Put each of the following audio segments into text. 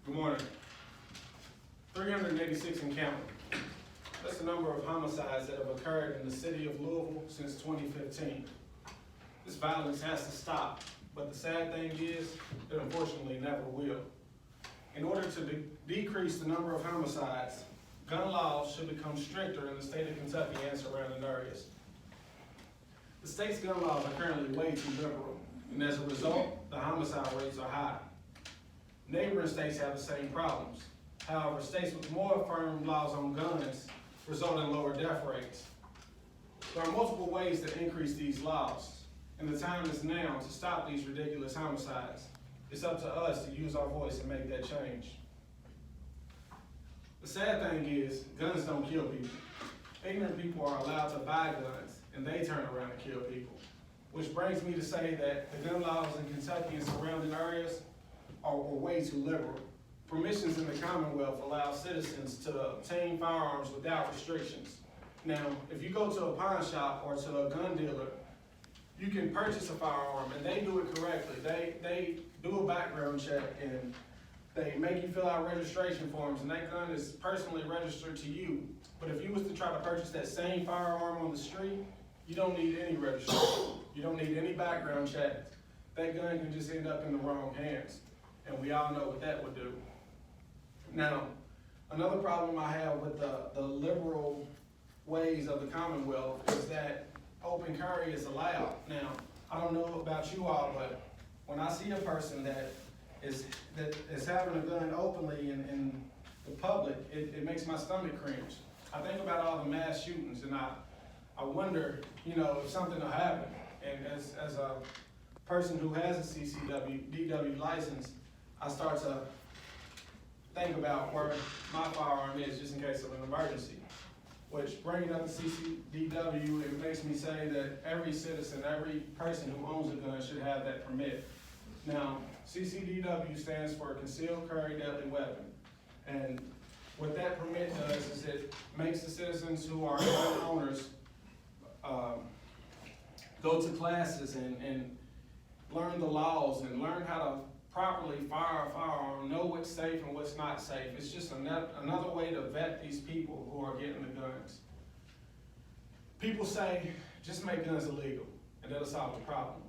Good morning. 386 and counting. That's the number of homicides that have occurred in the city of Louisville since 2015. This violence has to stop, but the sad thing is, it unfortunately never will. In order to decrease the number of homicides, gun laws should become stricter in the state of Kentucky and surrounding areas. The state's gun laws are currently way too liberal, and as a result, the homicide rates are high. Neighboring states have the same problems. However, states with more firm laws on guns result in lower death rates. There are multiple ways to increase these laws, and the time is now to stop these ridiculous homicides. It's up to us to use our voice and make that change. The sad thing is, guns don't kill people. Ignorant people are allowed to buy guns, and they turn around and kill people. Which brings me to say that the gun laws in Kentucky and surrounding areas are way too liberal. Permissions in the Commonwealth allow citizens to obtain firearms without restrictions. Now, if you go to a pawn shop or to a gun dealer, you can purchase a firearm and they do it correctly. They do a background check and they make you fill out registration forms, and that gun is personally registered to you. But if you was to try to purchase that same firearm on the street, you don't need any registration. You don't need any background check. That gun can just end up in the wrong hands. And we all know what that would do. Now, another problem I have with the liberal ways of the Commonwealth is that open carry is allowed. Now, I don't know about you all, but when I see a person that is having a gun openly in the public, it makes my stomach cringe. I think about all the mass shootings, and I wonder, if something will happen. And as a person who has a DW license, I start to think about where my firearm is just in case of an emergency. Which, bringing up the CCDW, it makes me say that every citizen, every person who owns a gun should have that permit. Now, CCDW stands for Concealed Carry Deadly Weapon. And what that permit does is it makes the citizens who are gun owners go to classes and learn the laws and learn how to properly fire a firearm, know what's safe and what's not safe. It's just another way to vet these people who are getting the guns. People say, just make guns illegal, and that'll solve the problem.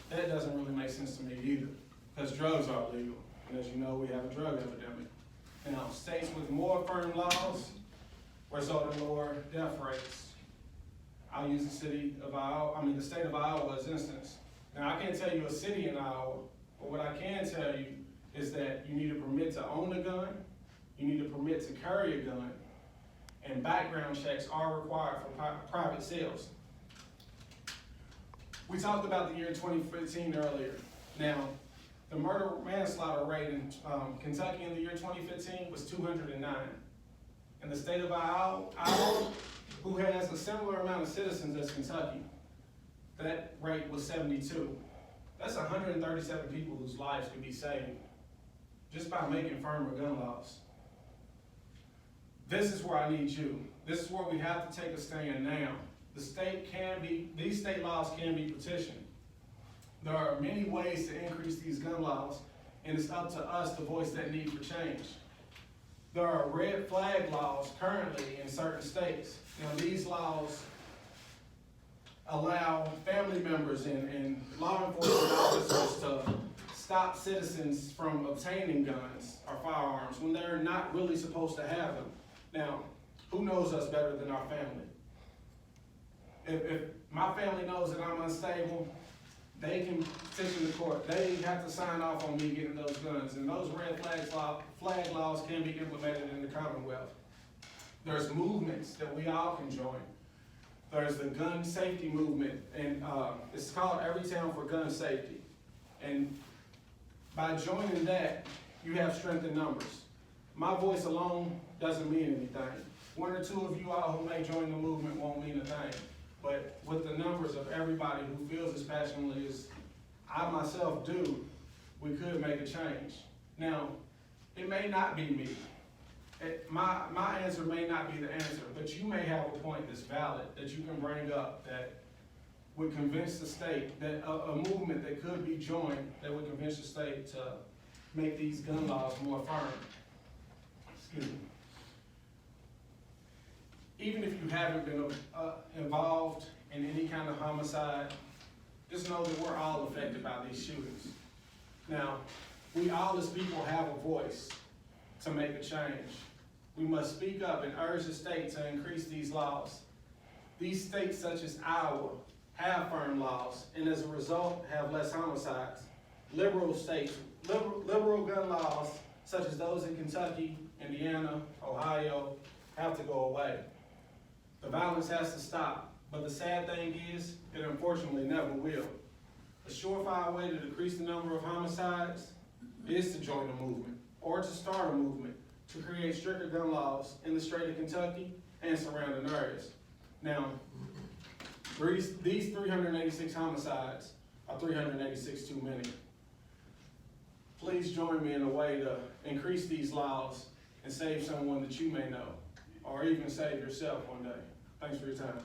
That doesn't really make sense to me either, because drugs are illegal, and as you know, we have a drug epidemic. Now, states with more firm laws result in lower death rates. I'll use the state of Iowa as instance. Now, I can't tell you a city in Iowa, but what I can tell you is that you need a permit to own a gun, you need a permit to carry a gun, and background checks are required for private sales. We talked about the year 2015 earlier. Now, the murder-manslaughter rate in Kentucky in the year 2015 was 209. In the state of Iowa, who has a similar amount of citizens as Kentucky, that rate was 72. That's 137 people whose lives could be saved just by making firmer gun laws. This is where I need you. This is where we have to take a stand now. These state laws can be petitioned. There are many ways to increase these gun laws, and it's up to us to voice that need for change. There are red flag laws currently in certain states. Now, these laws allow family members and law enforcement officers to stop citizens from obtaining guns or firearms when they're not really supposed to have them. Now, who knows us better than our family? If my family knows that I'm unstable, they can petition the court. They have to sign off on me getting those guns, and those red flag laws can be implemented in the Commonwealth. There's movements that we all can join. There's the gun safety movement, and it's called Every Town for Gun Safety. And by joining that, you have strength in numbers. My voice alone doesn't mean anything. One or two of you all who may join the movement won't mean a thing. But with the numbers of everybody who feels as passionately as I myself do, we could make a change. Now, it may not be me. My answer may not be the answer, but you may have a point that's valid that you can bring up that would convince the state, that a movement that could be joined that would convince the state to make these gun laws more firm. Excuse me. Even if you haven't been involved in any kind of homicide, just know that we're all affected by these shootings. Now, we all as people have a voice to make a change. We must speak up and urge the state to increase these laws. These states such as Iowa have firm laws and as a result have less homicides. Liberal states, liberal gun laws such as those in Kentucky, Indiana, Ohio have to go away. The violence has to stop, but the sad thing is, it unfortunately never will. A surefire way to decrease the number of homicides is to join a movement, or to start a movement, to create stricter gun laws in the state of Kentucky and surrounding areas. Now, these 386 homicides are 386 too many. Please join me in a way to increase these laws and save someone that you may know, or even save yourself one day. Thanks for your time.